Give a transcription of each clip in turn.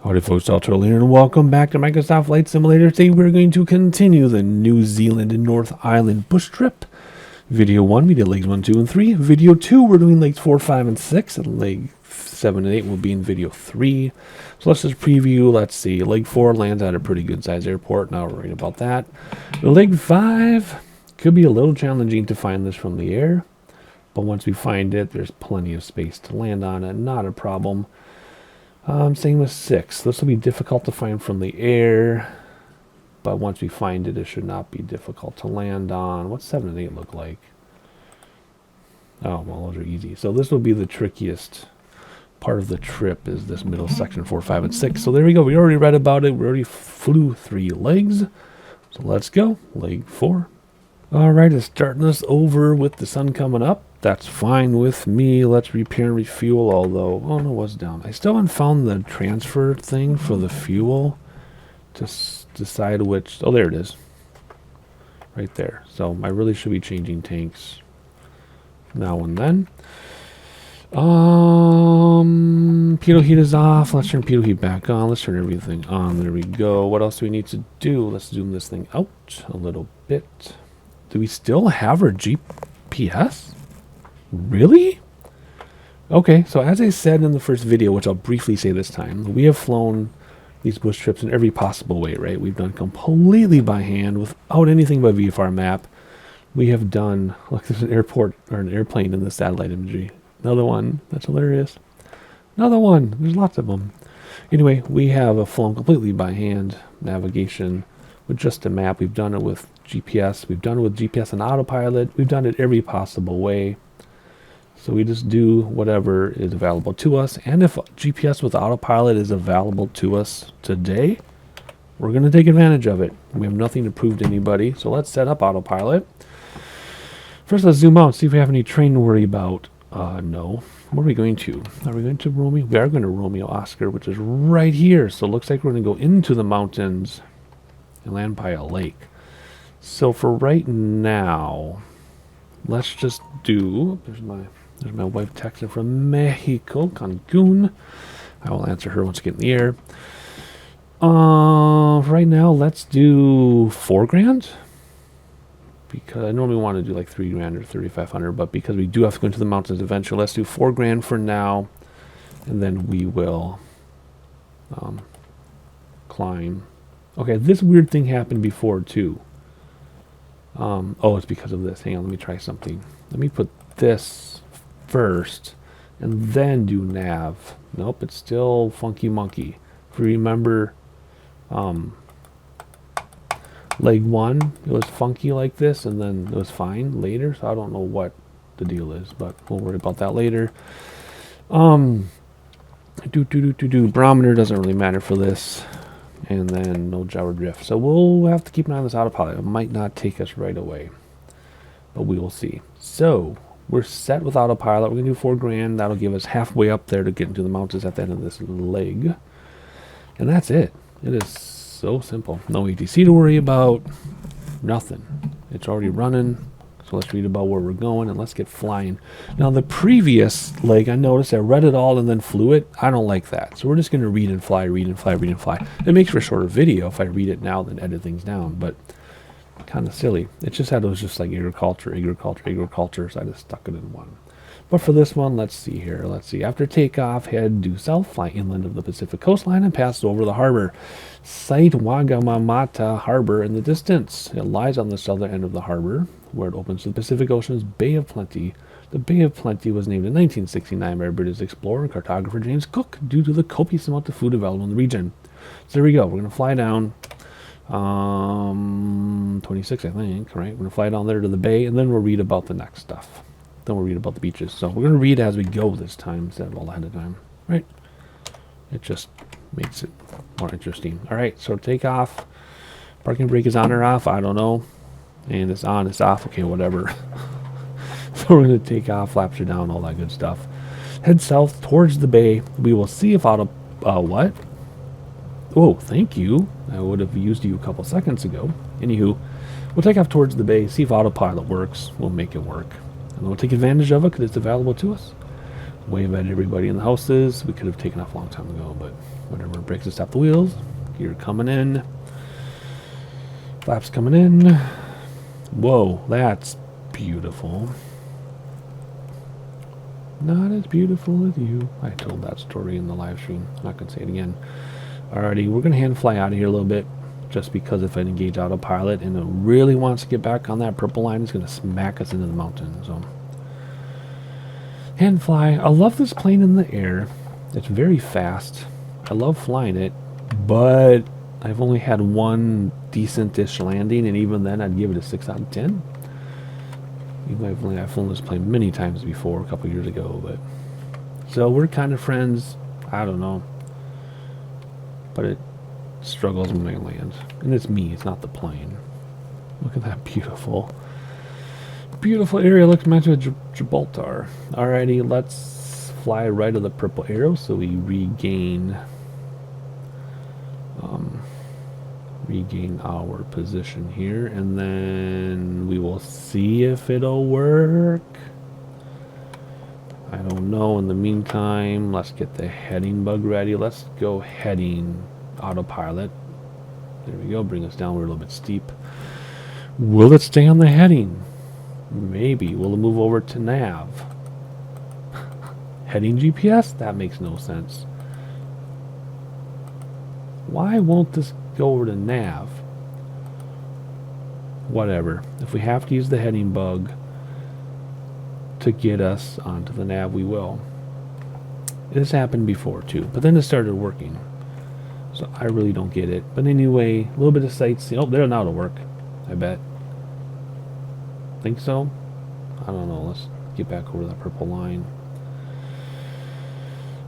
Howdy folks, Ultra here, and welcome back to Microsoft Flight Simulator. Today we're going to continue the New Zealand and North Island bush trip. Video 1, we did legs 1, 2, and 3. Video 2, we're doing legs 4, 5, and 6, and leg 7 and 8 will be in video 3. So let's just preview. Let's see, leg 4 lands at a pretty good size airport, not worried about that. Leg 5 could be a little challenging to find this from the air, but once we find it, there's plenty of space to land on it, not a problem. Same with 6. This will be difficult to find from the air, but once we find it, it should not be difficult to land on. What's 7 and 8 look like? Oh, well, those are easy. So this will be the trickiest part of the trip, is this middle section, 4, 5, and 6. So there we go. We already read about it. We already flew 3 legs. So let's go. Leg 4. All right, it's starting us over with the sun coming up. That's fine with me. Let's repair and refuel, although, oh no, what's down? I still haven't found the transfer thing for the fuel to decide which, oh, there it is. Right there. So I really should be changing tanks now and then. Pitot heat is off. Let's turn pitot heat back on. Let's turn everything on. There we go. What else do we need to do? Let's zoom this thing out a little bit. Do we still have our GPS? Really? Okay, so as I said in the first video, which I'll briefly say this time, we have flown these bush trips in every possible way, right? We've done completely by hand without anything but VFR map. We have done, look, there's an airport or an airplane in the satellite imagery. Another one. That's hilarious. Another one. There's lots of them. Anyway, we have flown completely by hand navigation with just a map. We've done it with GPS. We've done it with GPS and autopilot. We've done it every possible way. So we just do whatever is available to us. And if GPS with autopilot is available to us today, we're going to take advantage of it. We have nothing to prove to anybody. So let's set up autopilot. First, let's zoom out and see if we have any terrain to worry about. No. Where are we going to? Are we going to Romeo? We are going to Romeo Oscar, which is right here. So it looks like we're going to go into the mountains and land by a lake. So for right now, let's just do, there's my wife texting from Mexico, Cancun. I will answer her once I get in the air. Right now, let's do $4,000. Because I normally want to do like $3,000 or $3,500, but because we do have to go into the mountains eventually, let's do $4,000 for now, and then we will climb. Okay, this weird thing happened before too. Oh, it's because of this. Hang on, let me try something. Let me put this first and then do nav. Nope, it's still funky monkey. If you remember leg 1, it was funky like this, and then it was fine later, so I don't know what the deal is, but we'll worry about that later. Barometer doesn't really matter for this. And then no gyro drift. So we'll have to keep an eye on this autopilot. It might not take us right away, but we will see. So we're set with autopilot. We're going to do $4,000. That'll give us halfway up there to get into the mountains at the end of this leg. And that's it. It is so simple. No ATC to worry about. Nothing. It's already running. So let's read about where we're going and let's get flying. Now the previous leg, I noticed I read it all and then flew it. I don't like that. So we're just going to read and fly, read and fly, read and fly. It makes for a shorter video if I read it now than edit things down, but kind of silly. It just had, it was just like agriculture, so I just stuck it in one. But for this one, let's see here. Let's see. After takeoff, head due south, fly inland of the Pacific coastline and pass over the harbor. Sight Wagamamata Harbor in the distance. It lies on the southern end of the harbor, where it opens to the Pacific Ocean's Bay of Plenty. The Bay of Plenty was named in 1969 by British explorer and cartographer James Cook due to the copious amount of food available in the region. So there we go. We're going to fly down 26, I think, right? We're going to fly down there to the bay, and then we'll read about the next stuff. Then we'll read about the beaches. So we're going to read as we go this time instead of all ahead of time, right? It just makes it more interesting. All right, so take off. Parking brake is on or off? I don't know. And it's on, it's off. Okay, whatever. So we're going to take off, flaps are down, all that good stuff. Head south towards the bay. We will see if what? Oh, thank you. I would have used you a couple seconds ago. Anywho, we'll take off towards the bay, see if autopilot works. We'll make it work. And we'll take advantage of it because it's available to us. Wave at everybody in the houses. We could have taken off a long time ago, but Whatever, brakes to stop the wheels. Gear coming in. Flaps coming in. Whoa, that's beautiful. Not as beautiful as you. I told that story in the live stream. I'm not going to say it again. Alrighty, we're going to hand fly out of here a little bit. Just because if I engage autopilot and it really wants to get back on that purple line, it's going to smack us into the mountain. So, hand fly. I love this plane in the air. It's very fast. I love flying it. But I've only had one decent-ish landing. And even then, I'd give it a 6 out of 10. I've flown this plane many times before, a couple years ago, but so we're kind of friends. I don't know, but it struggles when I land, and it's me. It's not the plane. Look at that beautiful area. Looks matched with Gibraltar. Alrighty, let's fly right of the purple arrow so we regain our position here, and then we will see if it'll work. I don't know. In the meantime, let's get the heading bug ready. Let's go heading autopilot. There we go. Bring us down. We're a little bit steep. Will it stay on the heading? Maybe. Will it move over to nav? Heading GPS? That makes no sense. Why won't this go over to nav? Whatever. If we have to use the heading bug to get us onto the nav, we will. This happened before too, but then it started working. So I really don't get it. But anyway, a little bit of sightseeing. Oh, there, now it'll work. I bet. Think so? I don't know. Let's get back over that purple line.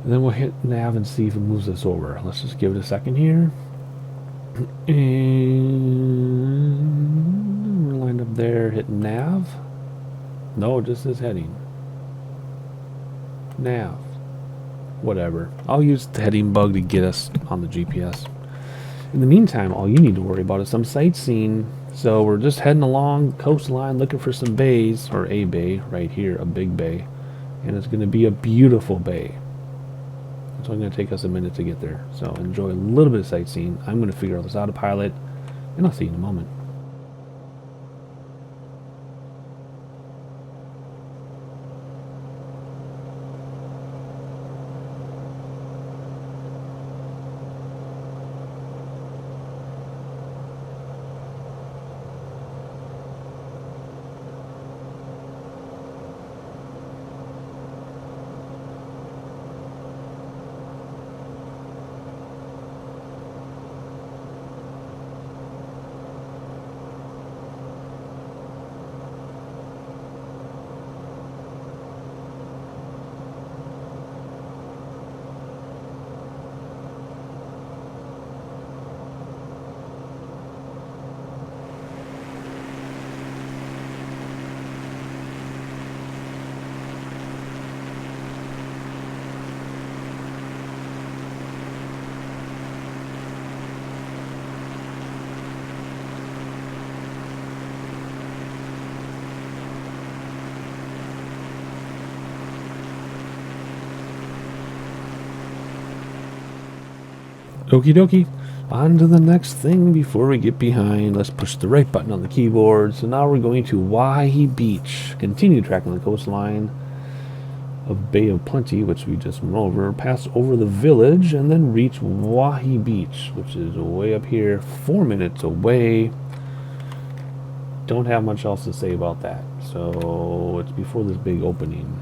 And then we'll hit nav and see if it moves us over. Let's just give it a second here. And we're lined up there, hit nav. No, it just says heading. Nav. Whatever. I'll use the heading bug to get us on the GPS. In the meantime, all you need to worry about is some sightseeing. So we're just heading along coastline looking for some bays, or a bay right here, a big bay. And it's going to be a beautiful bay. It's only going to take us a minute to get there. So enjoy a little bit of sightseeing. I'm going to figure out this autopilot, and I'll see you in a moment. Okie dokie. On to the next thing before we get behind. Let's push the right button on the keyboard. So now we're going to Wahi Beach. Continue tracking the coastline of Bay of Plenty, which we just went over. Pass over the village and then reach Wahi Beach, which is way up here, 4 minutes away. Don't have much else to say about that. So it's before this big opening.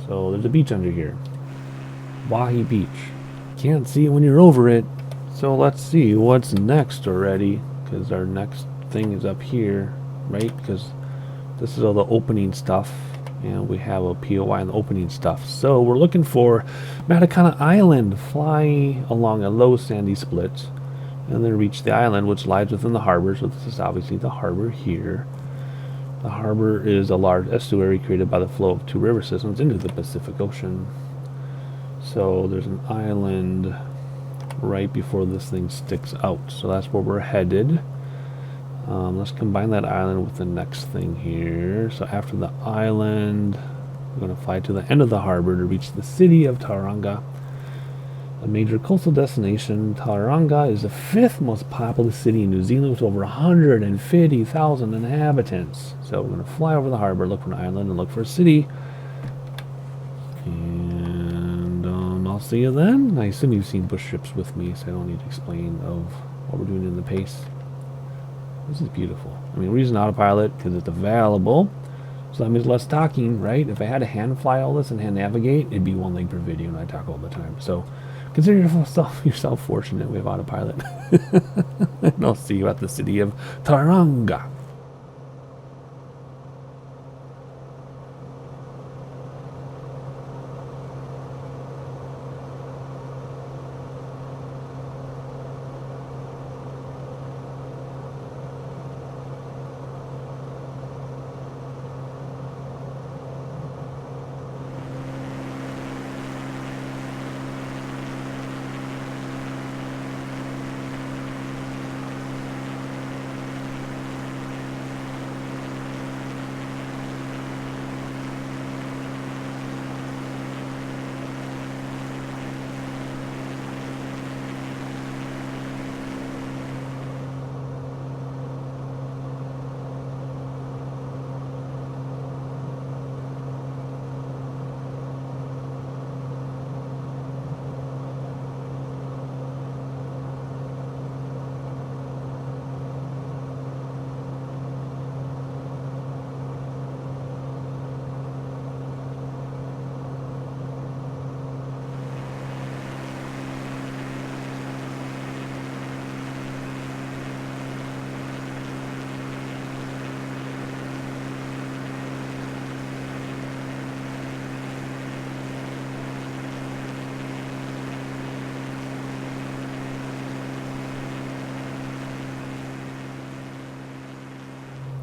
So there's a beach under here. Wahi Beach. Can't see it when you're over it. So let's see what's next already, because our next thing is up here, right? Because this is all the opening stuff, and we have a POI in the opening stuff. So we're looking for Matakana Island. Fly along a low sandy split and then reach the island, which lies within the harbor. So this is obviously the harbor here. The harbor is a large estuary created by the flow of two river systems into the Pacific Ocean. So there's an island right before this thing sticks out. So that's where we're headed. Let's combine that island with the next thing here. So after the island, we're going to fly to the end of the harbor to reach the city of Tauranga. A major coastal destination, Tauranga is the 5th most populous city in New Zealand with over 150,000 inhabitants. So we're going to fly over the harbor, look for an island, and look for a city. And I'll see you then. I assume you've seen bush ships with me, so I don't need to explain of what we're doing in the pace. This is beautiful. I mean, we're using autopilot because it's available. So that means less talking, right? If I had to hand fly all this and hand navigate, it'd be one leg per video, and I talk all the time. So consider yourself fortunate we have autopilot. And I'll see you at the city of Tauranga.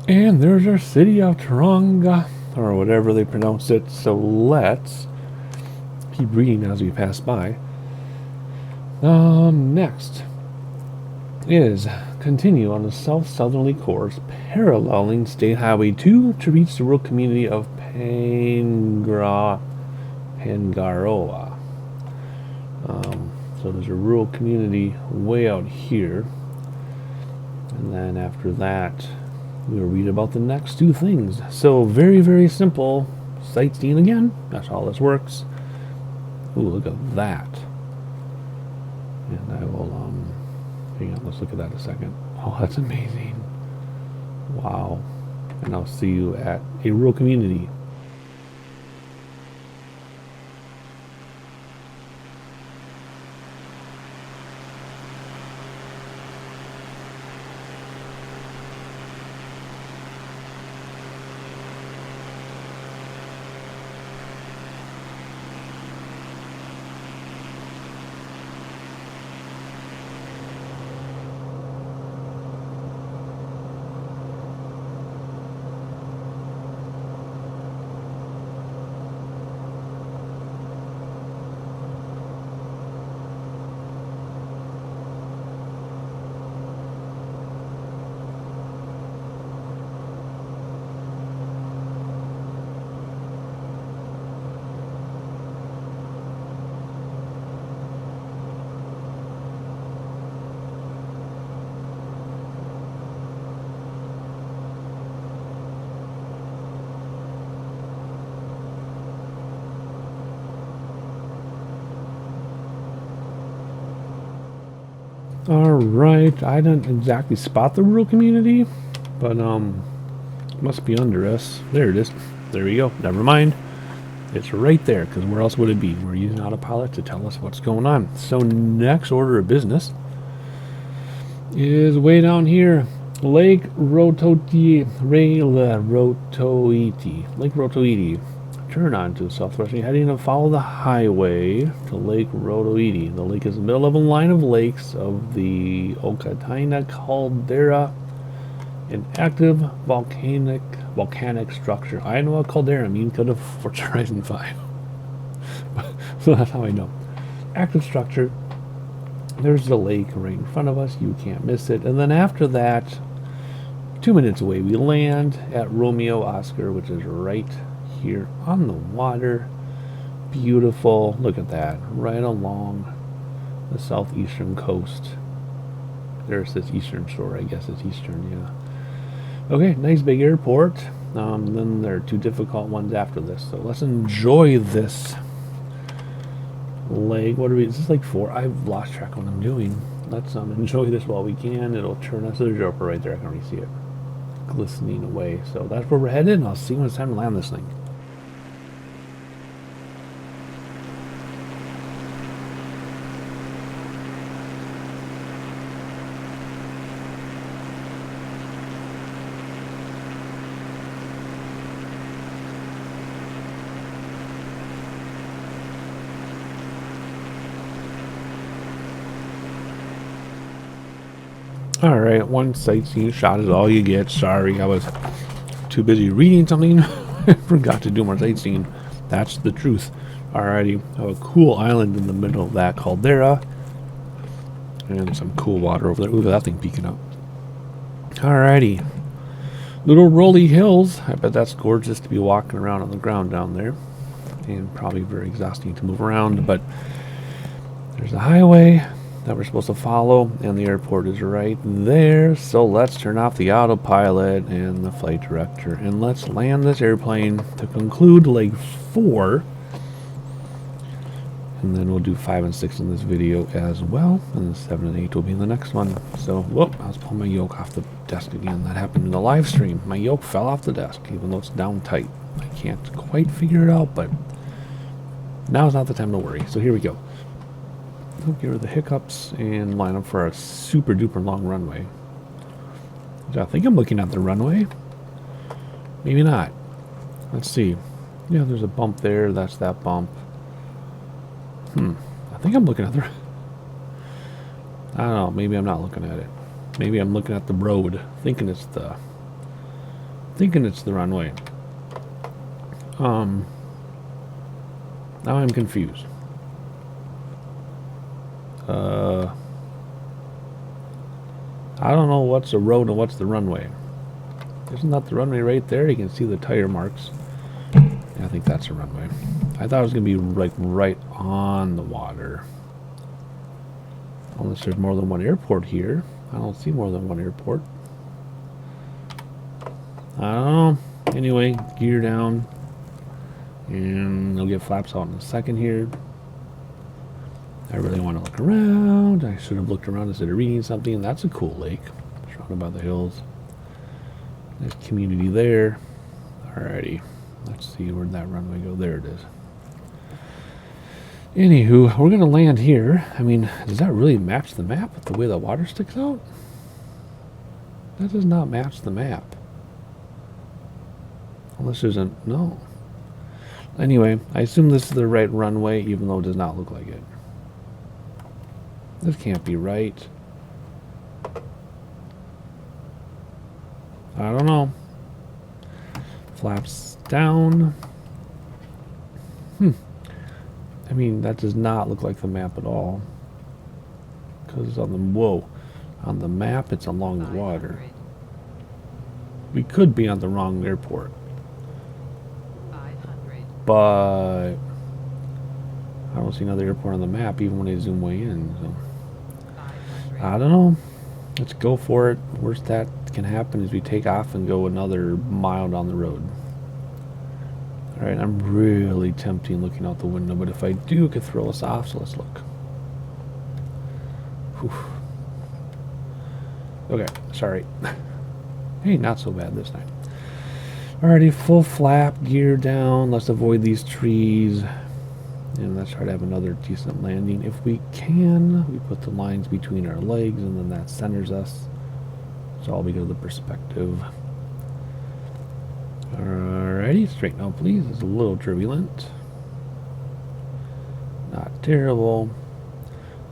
And there's our city of Tauranga, or whatever they pronounce it. So let's keep reading as we pass by. Next is continue on the south-southerly course, paralleling State Highway 2 to reach the rural community of Pangaroa. So there's a rural community way out here. And then after that, we'll read about the next two things. So very, very simple sightseeing again. That's how this works. Ooh, look at that. And I will, hang on, let's look at that a second. Oh, that's amazing. Wow. And I'll see you at a rural community. Alright, I didn't exactly spot the rural community, but it must be under us. There it is. There we go. Never mind. It's right there, because where else would it be? We're using autopilot to tell us what's going on. So next order of business is way down here. Lake Rotoiti. Lake Rotoiti. Turn on to the southwestern heading and follow the highway to Lake Rotoiti. The lake is the middle of a line of lakes of the Okataina caldera, an active volcanic structure. I know what caldera means because of Forza Horizon 5. So that's how I know. Active structure. There's the lake right in front of us. You can't miss it. And then after that, 2 minutes away, we land at Romeo Oscar, which is right here on the water. Beautiful. Look at that. Right along The southeastern coast. There it says eastern shore. I guess it's eastern, yeah. Okay, nice big airport. Then there are 2 difficult ones after this. So let's enjoy this leg. What are we? Is this like 4? I've lost track of what I'm doing. Let's enjoy this while we can. It'll turn us. There's Europa right there. I can already see it glistening away. So that's where we're headed. And I'll see when it's time to land this thing. Alright, one sightseeing shot is all you get. Sorry, I was too busy reading something. I forgot to do more sightseeing. That's the truth. Alrighty, I have a cool island in the middle of that caldera. And some cool water over there. Ooh, that thing peeking up. Alrighty. Little rolly hills. I bet that's gorgeous to be walking around on the ground down there. And probably very exhausting to move around, but there's a highway that we're supposed to follow, and the airport is right there. So let's turn off the autopilot and the flight director, and let's land this airplane to conclude leg 4. And then we'll do 5 and 6 in this video as well, and 7 and 8 will be in the next one. So, whoop, I was pulling my yoke off the desk again. That happened in the live stream. My yoke fell off the desk, even though it's down tight. I can't quite figure it out, but now's not the time to worry. So here we go. Get rid of the hiccups and line up for a super duper long runway. I think I'm looking at the runway. Maybe not. Let's see. Yeah, there's a bump there. That's that bump. I think I'm looking at the... I don't know. Maybe I'm not looking at it. Maybe I'm looking at the road, thinking it's the runway. Now I'm confused. I don't know what's the road and what's the runway. Isn't that the runway right there? You can see the tire marks. Yeah, I think that's the runway. I thought it was going to be like right on the water. Unless there's more than one airport here. I don't see more than one airport. I don't know. Anyway, gear down. And they'll get flaps out in a second here. I really want to look around. I should have looked around instead of reading something. That's a cool lake. Surrounded by the hills. There's community there. Alrighty. Let's see, where'd that runway go? There it is. Anywho, we're going to land here. I mean, does that really match the map with the way the water sticks out? That does not match the map. Unless there's a... No. Anyway, I assume this is the right runway, even though it does not look like it. This can't be right. I don't know. Flaps down. I mean, that does not look like the map at all. Because on the... Whoa. On the map, it's along the water. We could be on the wrong airport. But... I don't see another airport on the map, even when I zoom way in. So. I don't know. Let's go for it. Worst that can happen is we take off and go another mile down the road. Alright, I'm really tempting looking out the window, but if I do, it could throw us off, so let's look. Whew. Okay, sorry. Hey, not so bad this time. Alrighty, full flap, gear down. Let's avoid these trees. And let's try to have another decent landing. If we can, we put the lines between our legs, and then that centers us. It's all because of the perspective. Alrighty, straighten out please. It's a little turbulent. Not terrible.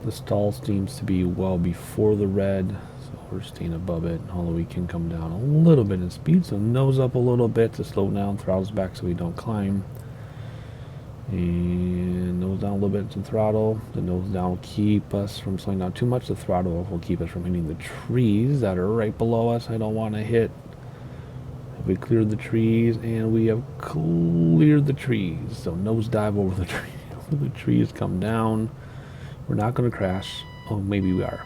The stall seems to be well before the red, so we're staying above it, although we can come down a little bit in speed, so nose up a little bit to slow down, throttles back so we don't climb. And nose down a little bit to throttle. The nose down will keep us from slowing down too much. The throttle will keep us from hitting the trees that are right below us. I don't want to hit. We cleared the trees, and we have cleared the trees. So nose dive over the tree, over the trees, come down. We're not going to crash. Oh, maybe we are.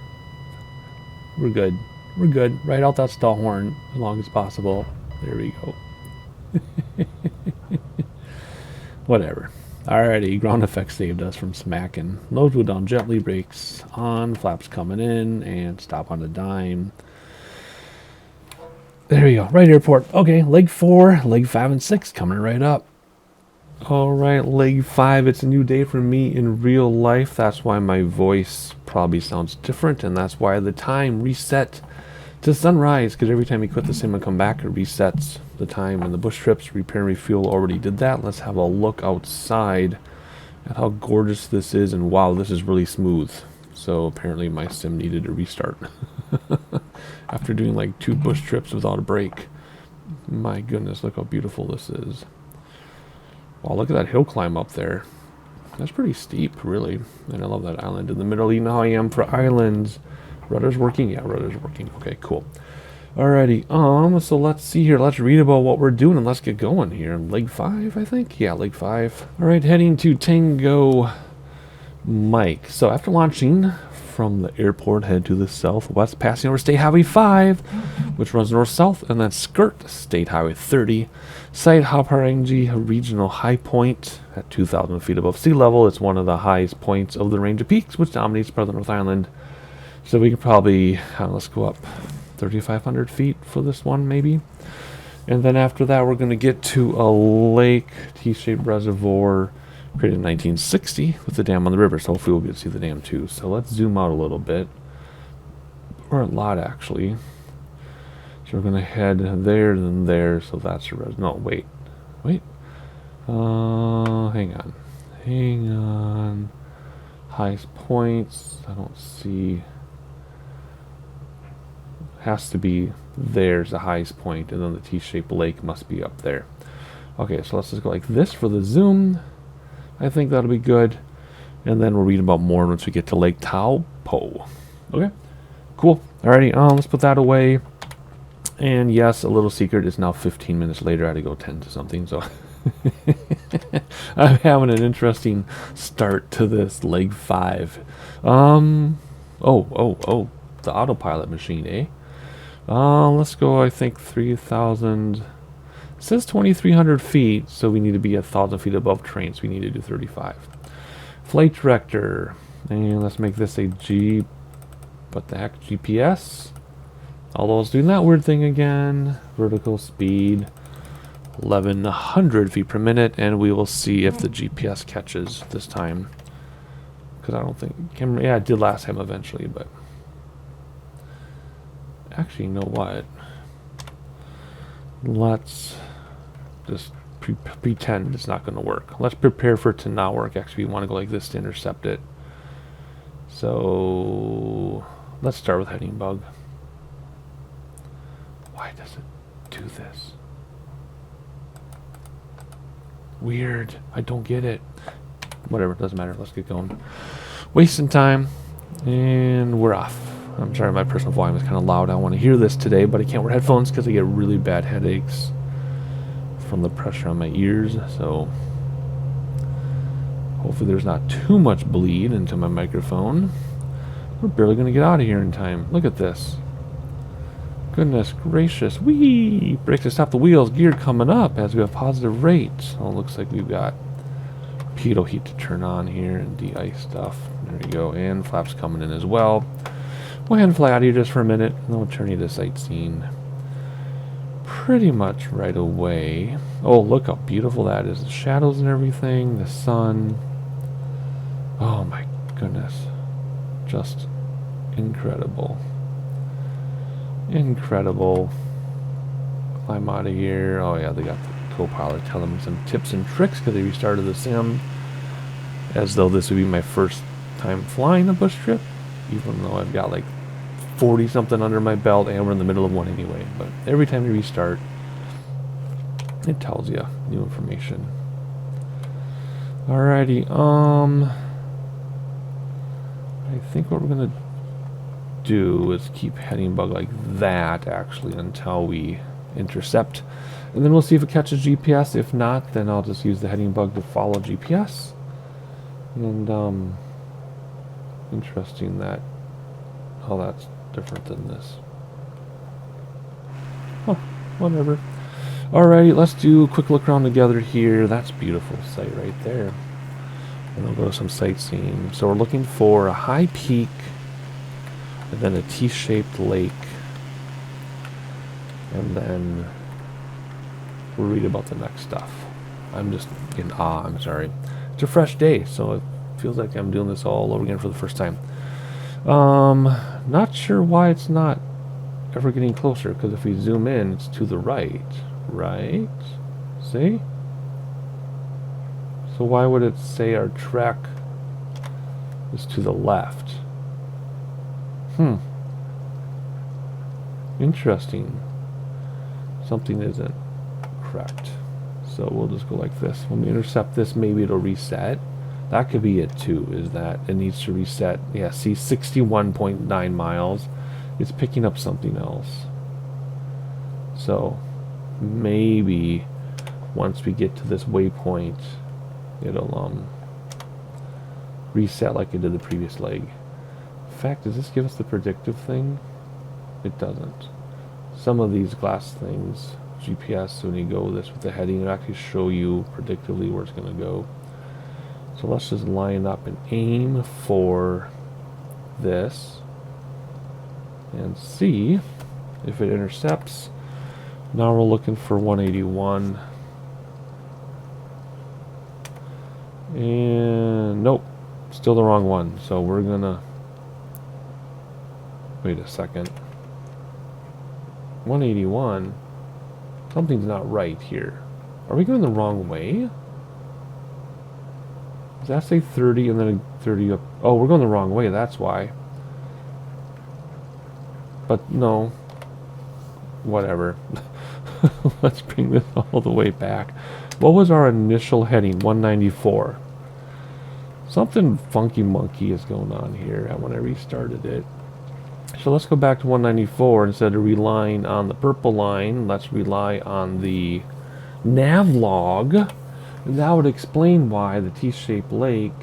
We're good. We're good. Right out that stall horn as long as possible. There we go. Whatever. Alrighty, ground effect saved us from smacking. Nose go down gently, brakes on, flaps coming in, and stop on the dime. There we go, right airport. Okay, leg 4, leg 5 and 6 coming right up. Alright, leg 5, it's a new day for me in real life. That's why my voice probably sounds different, and that's why the time reset to sunrise, because every time you quit the sim and come back, it resets the time. And the bush trips, repair and refuel already did that. Let's have a look outside at how gorgeous this is, and wow, this is really smooth. So apparently my sim needed a restart after doing like 2 bush trips without a break. My goodness, look how beautiful this is. Wow, look at that hill climb up there. That's pretty steep, really. And I love that island in the middle. You know how I am for islands. Rudder's working? Yeah, rudder's working. Okay, cool. Alrighty, so let's see here. Let's read about what we're doing and let's get going here. Leg 5, I think? Yeah, leg 5. Alright, heading to Tango Mike. So after launching from the airport, head to the southwest, passing over State Highway 5, which runs north-south, and then skirt State Highway 30. Sight Haparangi Regional High Point at 2,000 feet above sea level. It's one of the highest points of the range of peaks, which dominates part of the North Island. So we could probably, let's go up 3,500 feet for this one, maybe. And then after that, we're going to get to a lake, T-shaped reservoir, created in 1960 with the dam on the river. So hopefully we'll get to see the dam too. So let's zoom out a little bit, or a lot actually. So we're going to head there, then there. So that's a no, wait. Hang on. Highest points. I don't see. Has to be there's the highest point, and then the T-shaped lake must be up there. Okay, so let's just go like this for the zoom. I think that'll be good. And then we'll read about more once we get to Lake Taupo. Okay, cool. Alrighty, let's put that away. And yes, a little secret is now 15 minutes later. I had to go tend to something, so I'm having an interesting start to this leg 5. The autopilot machine, eh? Let's go, I think 3,000. It says 2,300 feet, so we need to be 1,000 feet above train, so we need to do 35. Flight director, and let's make this a G, what the heck, GPS? Although it's doing that weird thing again. Vertical speed, 1,100 feet per minute, and we will see if the GPS catches this time. Because I don't think, yeah, it did last time eventually, but actually, you know what? Let's just pretend it's not going to work. Let's prepare for it to not work. Actually, we want to go like this to intercept it. So let's start with heading bug. Why does it do this? Weird. I don't get it. Whatever, it doesn't matter. Let's get going. Wasting time. And we're off. I'm sorry, my personal volume is kind of loud. I want to hear this today, but I can't wear headphones because I get really bad headaches from the pressure on my ears. So hopefully there's not too much bleed into my microphone. We're barely going to get out of here in time. Look at this. Goodness gracious. Whee! Brakes to stop the wheels. Gear coming up as we have positive rates. Oh, looks like we've got pitot heat to turn on here and de-ice stuff. There you go. And flaps coming in as well. We'll hand fly out of here just for a minute, and then we'll turn you to sightseeing pretty much right away. Oh, look how beautiful that is. The shadows and everything, the sun. Oh my goodness. Just incredible. Incredible. Climb out of here. Oh yeah, they got the co-pilot telling me some tips and tricks because they restarted the sim. As though this would be my first time flying a bush trip. Even though I've got like 40 something under my belt and we're in the middle of one anyway. But every time you restart, it tells you new information. Alrighty, I think what we're gonna do is keep heading bug like that actually until we intercept, and then we'll see if it catches GPS. If not, then I'll just use the heading bug to follow GPS. And Interesting that how that's different than this. Huh, whatever. Alright, let's do a quick look around together here. That's a beautiful sight right there. And we'll go to some sightseeing. So we're looking for a high peak and then a T-shaped lake. And then we'll read about the next stuff. I'm just in awe, I'm sorry. It's a fresh day, so it feels like I'm doing this all over again for the first time. Not sure why it's not ever getting closer, because if we zoom in, it's to the right. Right? See? So why would it say our trek is to the left? Interesting. Something isn't correct. So we'll just go like this. When we intercept this, maybe it'll reset. That could be it too, is that it needs to reset. Yeah, see, 61.9 miles. It's picking up something else. So maybe once we get to this waypoint, it'll reset like it did the previous leg. In fact, does this give us the predictive thing? It doesn't. Some of these glass things, GPS, when you go this with the heading, it'll actually show you predictively where it's going to go. So let's just line up and aim for this and see if it intercepts. Now we're looking for 181. And nope, still the wrong one. So we're gonna wait a second. 181. Something's not right here. Are we going the wrong way? Does that say 30 and then a 30 up? Oh, we're going the wrong way, that's why. But no. Whatever. Let's bring this all the way back. What was our initial heading? 194. Something funky monkey is going on here when I restarted it. So let's go back to 194. Instead of relying on the purple line, let's rely on the nav log. And that would explain why the T-shaped lake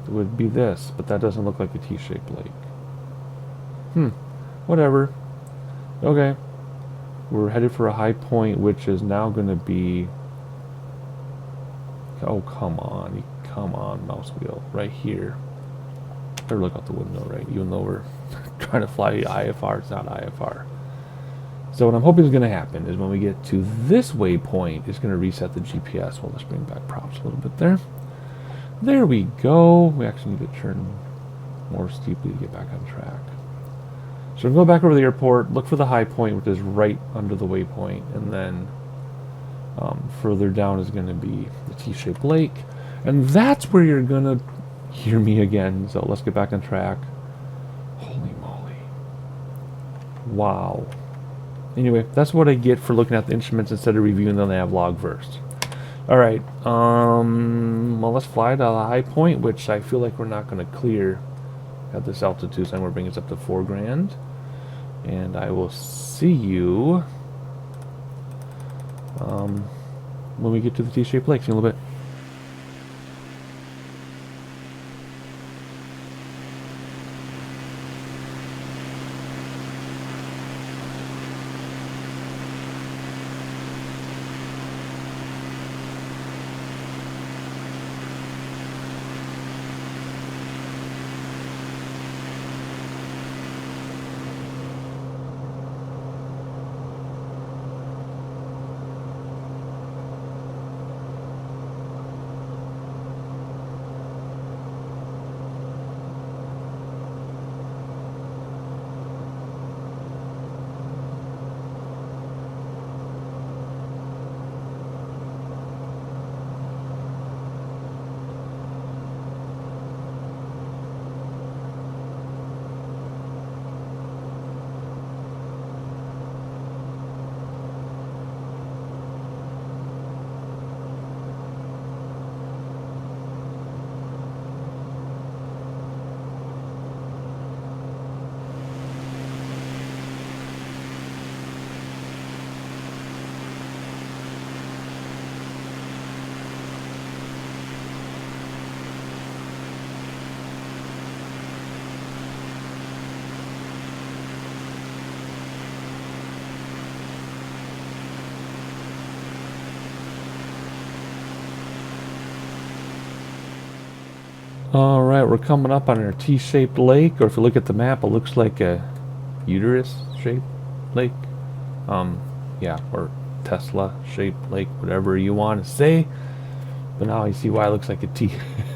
would be this, but that doesn't look like a T-shaped lake. Whatever. Okay. We're headed for a high point, which is now going to be... Oh, come on. Come on, mouse wheel. Right here. Better look out the window, right? Even though we're trying to fly IFR, it's not IFR. So what I'm hoping is going to happen is when we get to this waypoint, it's going to reset the GPS. Well, let's bring back props a little bit there. There we go. We actually need to turn more steeply to get back on track. So we're going to go back over the airport, look for the high point, which is right under the waypoint, and then further down is going to be the T-shaped lake. And that's where you're going to hear me again. So let's get back on track. Holy moly. Wow. Anyway, that's what I get for looking at the instruments instead of reviewing the nav log first. Alright, well, let's fly to the high point, which I feel like we're not going to clear at this altitude, so I'm going to bring us up to 4 grand. And I will see you when we get to the T-shaped lake in a little bit. Alright, we're coming up on our T-shaped lake, or if you look at the map, it looks like a uterus-shaped lake. Yeah, or Tesla-shaped lake, whatever you want to say. But now I see why it looks like a T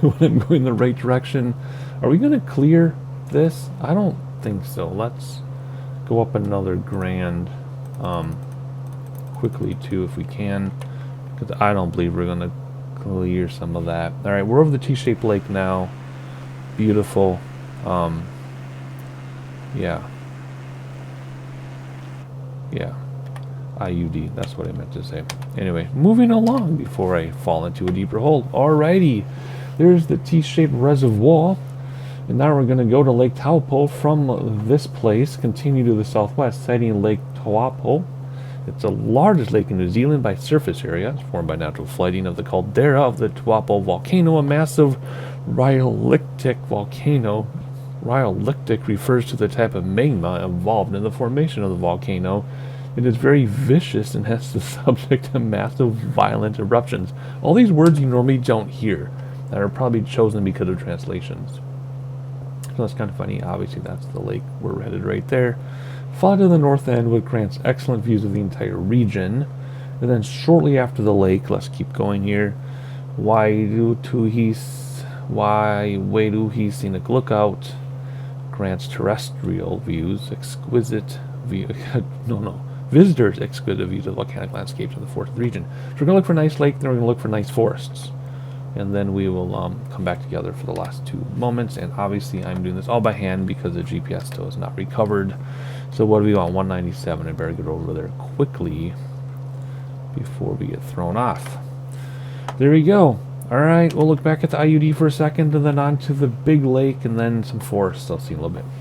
when I'm going the right direction. Are we going to clear this? I don't think so. Let's go up another grand quickly, too, if we can. Because I don't believe we're going to clear some of that. Alright, we're over the T-shaped lake now. Beautiful. Yeah. Yeah. IUD, that's what I meant to say. Anyway, moving along before I fall into a deeper hole. Alrighty. There's the T-shaped reservoir. And now we're going to go to Lake Taupo from this place. Continue to the southwest, sighting Lake Taupo. It's the largest lake in New Zealand by surface area. It's formed by natural flooding of the caldera of the Taupo volcano, a massive rhyolithic volcano. Rhyolithic refers to the type of magma involved in the formation of the volcano. It is very vicious and has the subject to massive violent eruptions. All these words you normally don't hear that are probably chosen because of translations. So that's kind of funny. Obviously that's the lake we're headed right there. Far to the north end, which grants excellent views of the entire region. And then shortly after the lake, let's keep going here. Wairutuhi Scenic Lookout grants terrestrial views, visitors exquisite views of volcanic landscapes in the forested region. So we're going to look for a nice lake, then we're going to look for nice forests. And then we will come back together for the last 2 moments. And obviously I'm doing this all by hand because the GPS still is not recovered. So what do we want? 197. I better get over there quickly before we get thrown off. There we go. Alright, we'll look back at the IUD for a second and then on to the big lake and then some forests. I'll see you in a little bit.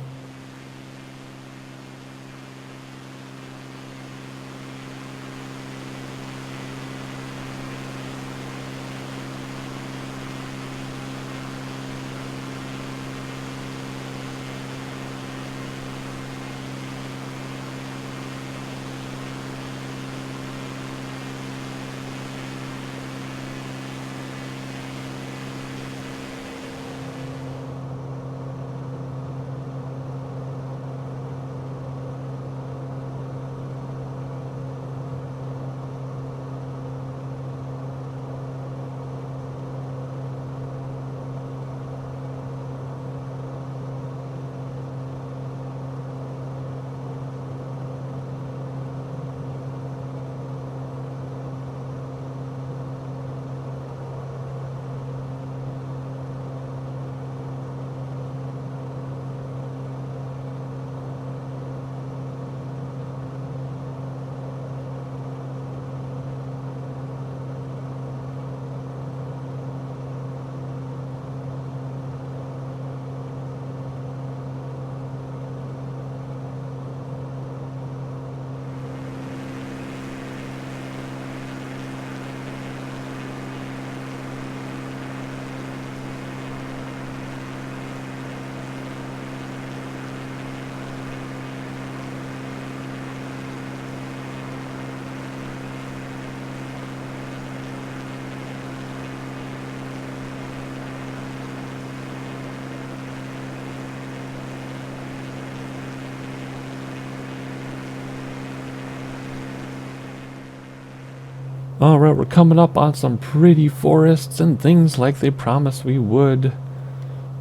Alright, we're coming up on some pretty forests and things like they promised we would.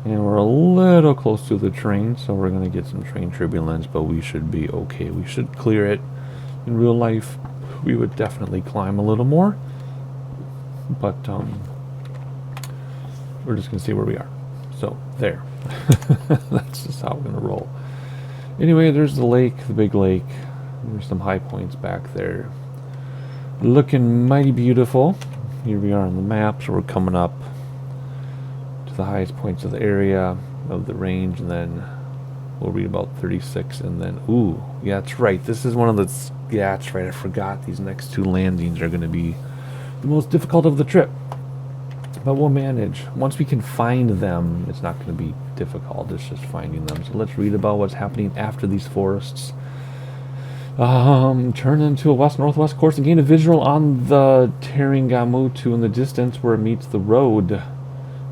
And we're a little close to the train, so we're going to get some train turbulence, but we should be okay. We should clear it. In real life, we would definitely climb a little more. But, we're just going to see where we are. So, there. That's just how we're going to roll. Anyway, there's the lake, the big lake. There's some high points back there. Looking mighty beautiful. Here we are on the map, so we're coming up to the highest points of the area of the range, and then we'll read about 36, and then, ooh, yeah, that's right. This is one of the, yeah, that's right, I forgot. These next 2 landings are going to be the most difficult of the trip. But we'll manage. Once we can find them, it's not going to be difficult. It's just finding them. So let's read about what's happening after these forests. Turn into a west-northwest course and gain a visual on the Taringamutu in the distance where it meets the road.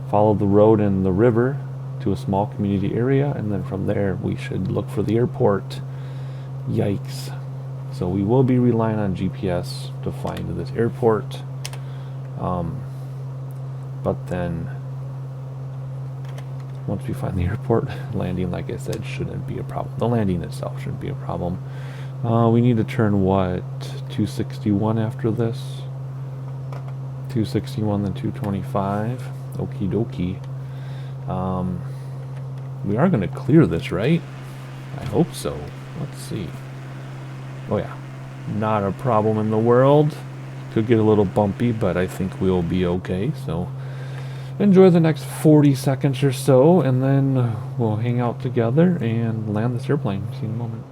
follow the road and the river to a small community area, and then from there we should look for the airport. Yikes. So we will be relying on GPS to find this airport. But then once we find the airport, landing, like I said, shouldn't be a problem. The landing itself shouldn't be a problem. We need to turn what? 261 after this? 261 then 225. Okie dokie. We are going to clear this, right? I hope so. Let's see. Oh yeah. Not a problem in the world. Could get a little bumpy, but I think we'll be okay. So enjoy the next 40 seconds or so, and then we'll hang out together and land this airplane. See you in a moment.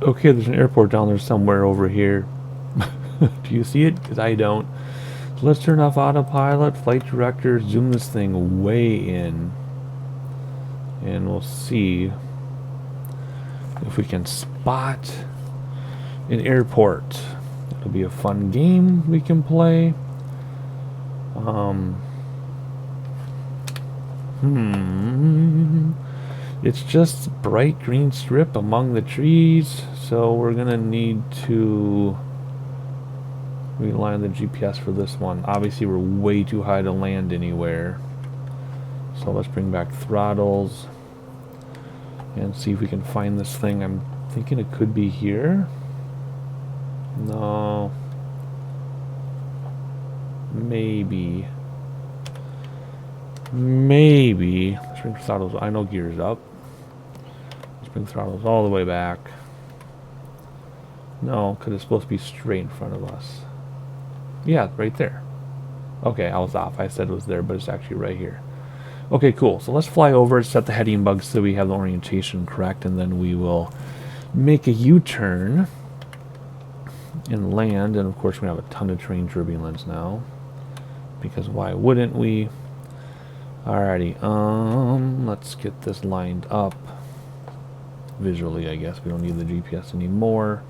Okay, there's an airport down there somewhere over here. Do you see it? Because I don't. So let's turn off autopilot, flight director, zoom this thing way in, and we'll see if we can spot an airport. It'll be a fun game we can play. It's just bright green strip among the trees, so we're gonna need to realign the GPS for this one. Obviously we're way too high to land anywhere, so let's bring back throttles and see if we can find this thing. I'm thinking it could be here. No, maybe let's bring throttles. I know gears up. Bring throttles all the way back. No, because it's supposed to be straight in front of us. Yeah, right there. Okay, I was off. I said it was there, but it's actually right here. Okay, cool. So let's fly over, set the heading bug so we have the orientation correct, and then we will make a U-turn and land. And of course, we have a ton of terrain turbulence now, because why wouldn't we? Alrighty, let's get this lined up. Visually, I guess we don't need the GPS anymore,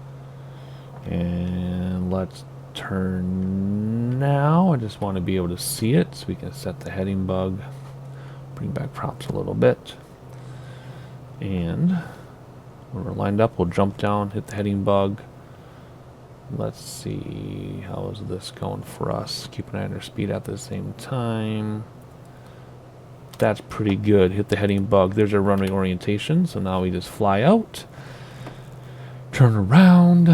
and let's turn now. I just want to be able to see it so we can set the heading bug, bring back props a little bit, and when we're lined up we'll jump down, hit the heading bug. Let's see, how is this going for us? Keep an eye on our speed at the same time. That's pretty good. Hit the heading bug. There's our runway orientation. So now we just fly out, turn around,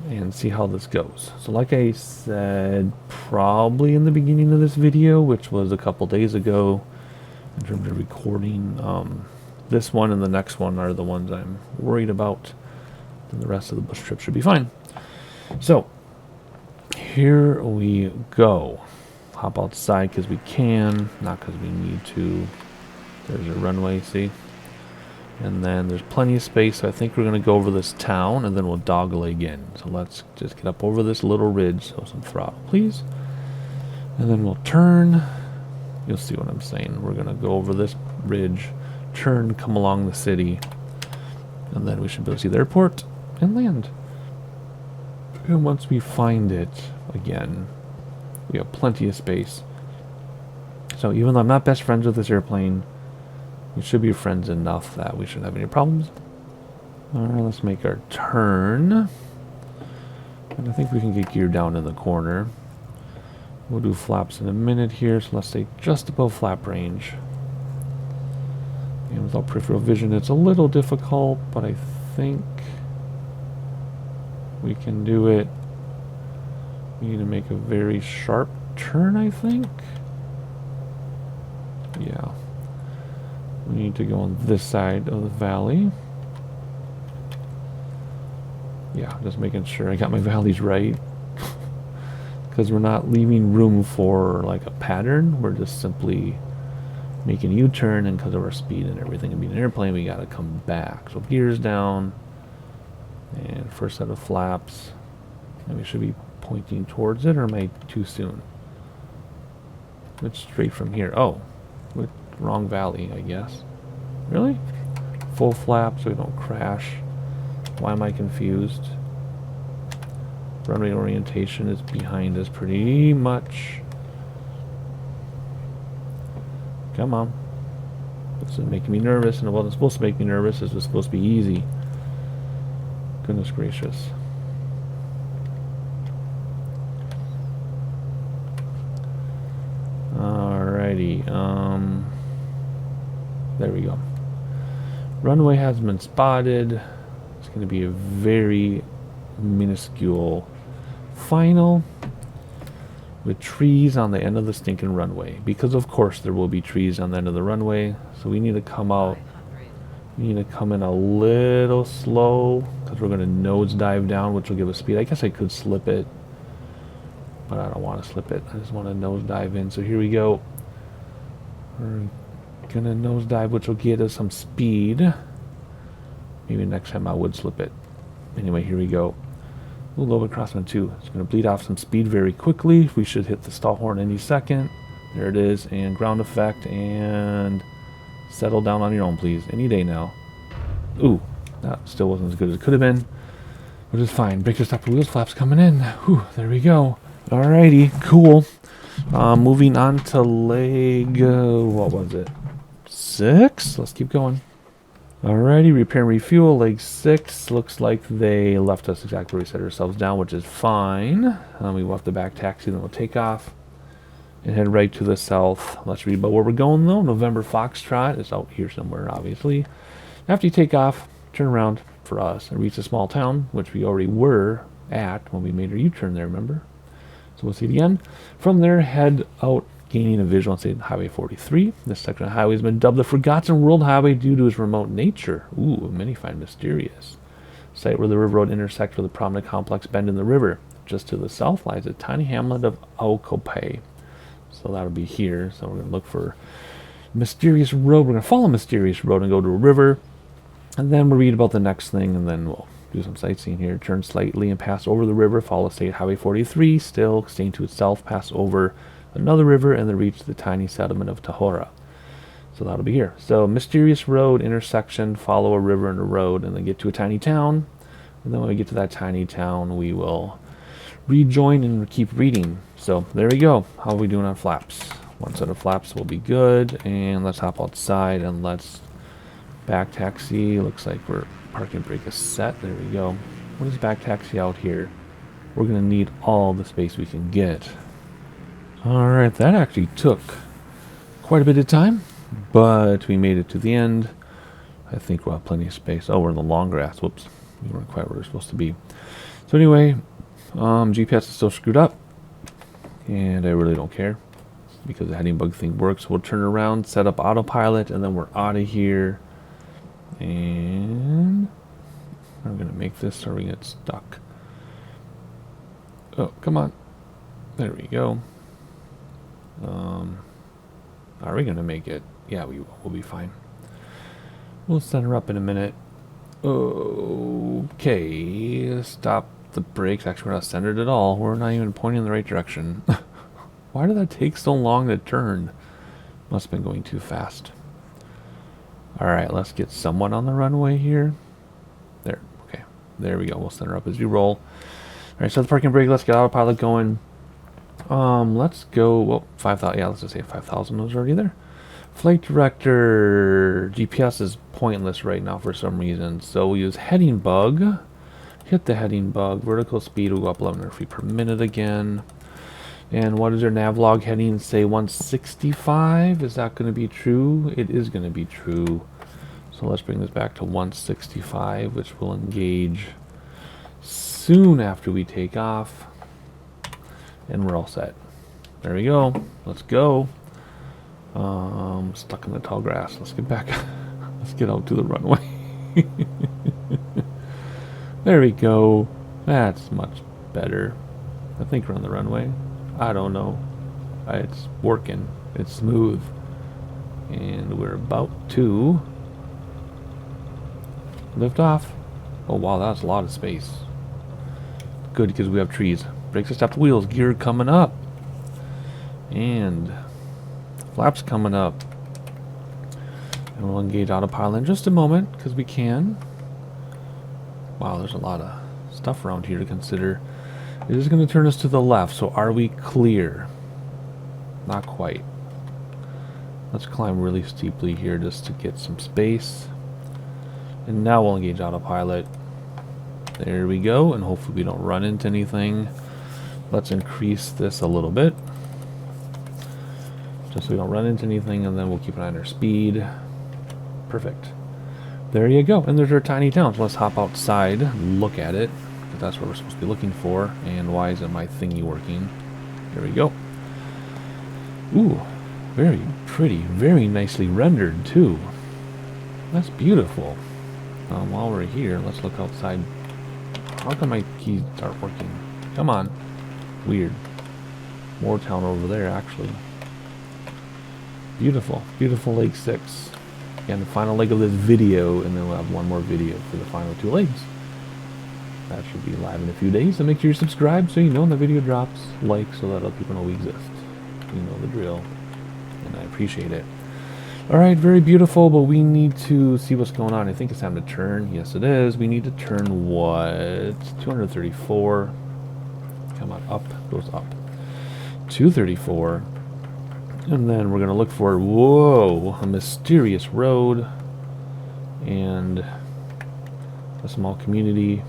and see how this goes. So like I said, probably in the beginning of this video, which was a couple days ago, in terms of recording, this one and the next one are the ones I'm worried about. And the rest of the bush trip should be fine. So here we go. Hop outside because we can, not because we need to. There's a runway, see? And then there's plenty of space, so I think we're going to go over this town, and then we'll dogleg in. So let's just get up over this little ridge, so some throttle, please. And then we'll turn. You'll see what I'm saying. We're going to go over this ridge, turn, come along the city, and then we should be able to see the airport and land. And once we find it, again, we have plenty of space. So even though I'm not best friends with this airplane, We should be friends enough that we shouldn't have any problems. Alright, let's make our turn. And I think we can get gear down in the corner. We'll do flaps in a minute here, so let's say just above flap range. And without peripheral vision, it's a little difficult, but I think we can do it. We need to make a very sharp turn, I think. Yeah. We need to go on this side of the valley. Yeah, just making sure I got my valleys right. Because we're not leaving room for like a pattern. We're just simply making a U-turn, and because of our speed and everything and being an airplane, we gotta come back. So gears down, and first set of flaps, and we should be pointing towards it, or am I too soon? It's straight from here. Oh, wrong valley, I guess. Really? Full flap so we don't crash. Why am I confused? Runway orientation is behind us pretty much. Come on. This is making me nervous, and it wasn't supposed to make me nervous. This was supposed to be easy. Goodness gracious. Alrighty. There we go. Runway has been spotted. It's going to be a very minuscule final with trees on the end of the stinking runway, because of course there will be trees on the end of the runway. So we need to come out, we need to come in a little slow, because we're going to nose dive down, which will give us speed. I guess I could slip it, but I don't want to slip it. I just want to nose dive in. So here we go. We're going to nose dive, which will get us some speed. Maybe next time I would slip it. Anyway, here we go. Ooh, low bit crosswind 2. It's going to bleed off some speed very quickly. We should hit the stall horn any second. There it is. And ground effect. And settle down on your own, please. Any day now. Ooh, that still wasn't as good as it could have been. Which is fine. Breaker stopper wheels flaps coming in. Whew, there we go. Alrighty, cool. Moving on to leg, what was it? 6? Let's keep going. Alrighty, repair and refuel, leg 6. Looks like they left us exactly where we set ourselves down, which is fine. We will have to back taxi, then we'll take off and head right to the south. Let's read about where we're going though. November Foxtrot is out here somewhere, obviously. After you take off, turn around for us and reach a small town, which we already were at when we made our U-turn there, remember? So we'll see it again. From there, head out, gaining a visual on, say, Highway 43. This section of highway has been dubbed the Forgotten World Highway due to its remote nature. Ooh, many find mysterious. Site where the river road intersects with a prominent complex bend in the river. Just to the south lies a tiny hamlet of Aukope. So that'll be here. So we're going to look for mysterious road. We're going to follow mysterious road and go to a river. And then we'll read about the next thing, and then we'll do some sightseeing here. Turn slightly and pass over the river. Follow State Highway 43. Still staying to itself. Pass over another river and then reach the tiny settlement of Tahora. So that'll be here. So mysterious road intersection, follow a river and a road, and then get to a tiny town. And then when we get to that tiny town, we will rejoin and keep reading. So there we go. How are we doing on flaps? One set of flaps will be good. And let's hop outside and let's back taxi. Looks like we're parking brake is set. There we go. What is back taxi out here? We're going to need all the space we can get. Alright, that actually took quite a bit of time, but we made it to the end. I think we'll have plenty of space. Oh, we're in the long grass. Whoops. We weren't quite where we're supposed to be. So anyway, GPS is still screwed up, and I really don't care because the heading bug thing works. We'll turn around, set up autopilot, and then we're out of here. And I'm going to make this or we get stuck. Oh, come on. There we go. Are we gonna make it? Yeah, we will. We'll be fine. We'll center up in a minute. Okay, stop the brakes. Actually, we're not centered at all. We're not even pointing in the right direction. Why did that take so long to turn? Must have been going too fast. Alright, let's get someone on the runway here. There, okay. There we go. We'll center up as we roll. Alright, so the parking brake. Let's get autopilot going. Let's go, well, 5,000, yeah, let's just say 5,000 was already there. Flight director GPS is pointless right now for some reason, so we'll use heading bug. Hit the heading bug. Vertical speed will go up 1100 feet per minute again. And what does your navlog heading say? 165? Is that going to be true? It is going to be true. So let's bring this back to 165, which will engage soon after we take off. And we're all set. There we go. Let's go. Stuck in the tall grass. Let's get back. Let's get out to the runway. There we go. That's much better. I think we're on the runway. I don't know. It's working. It's smooth. And we're about to lift off. Oh wow, that's a lot of space. Good, because we have trees. Brakes to stop the wheels. Gear coming up. And flaps coming up. And we'll engage autopilot in just a moment, because we can. Wow, there's a lot of stuff around here to consider. It is going to turn us to the left, so are we clear? Not quite. Let's climb really steeply here just to get some space. And now we'll engage autopilot. There we go, and hopefully we don't run into anything. Let's increase this a little bit. Just so we don't run into anything, and then we'll keep an eye on our speed. Perfect. There you go, and there's our tiny town. So let's hop outside, look at it. If that's what we're supposed to be looking for. And why isn't my thingy working? There we go. Ooh, very pretty, very nicely rendered too. That's beautiful. While we're here, let's look outside. How come my keys aren't working? Come on. Weird. More town over there, actually. Beautiful, beautiful Lake 6. And the final leg of this video, and then we'll have one more video for the final 2 legs. That should be live in a few days, so make sure you subscribe so you know when the video drops. Like so that other people know we exist. You know the drill, and I appreciate it. Alright, very beautiful, but we need to see what's going on. I think it's time to turn. Yes, it is. We need to turn what? 234. Come on, up. Goes up. 234. And then we're going to look for, whoa, a mysterious road. And a small community.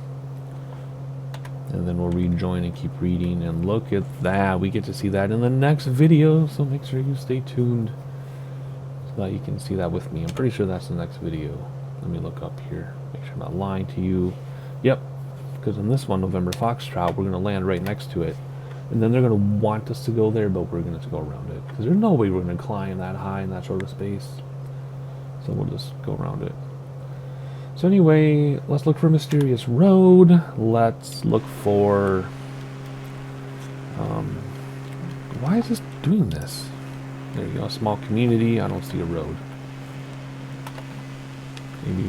And then we'll rejoin and keep reading. And look at that. We get to see that in the next video. So make sure you stay tuned so that you can see that with me. I'm pretty sure that's the next video. Let me look up here. Make sure I'm not lying to you. Yep. Because in this one, November Foxtrot, we're going to land right next to it. And then they're going to want us to go there, but we're going to go around it. Because there's no way we're going to climb that high in that sort of space. So we'll just go around it. So anyway, let's look for a mysterious road. Let's look for... why is this doing this? There you go, a small community. I don't see a road.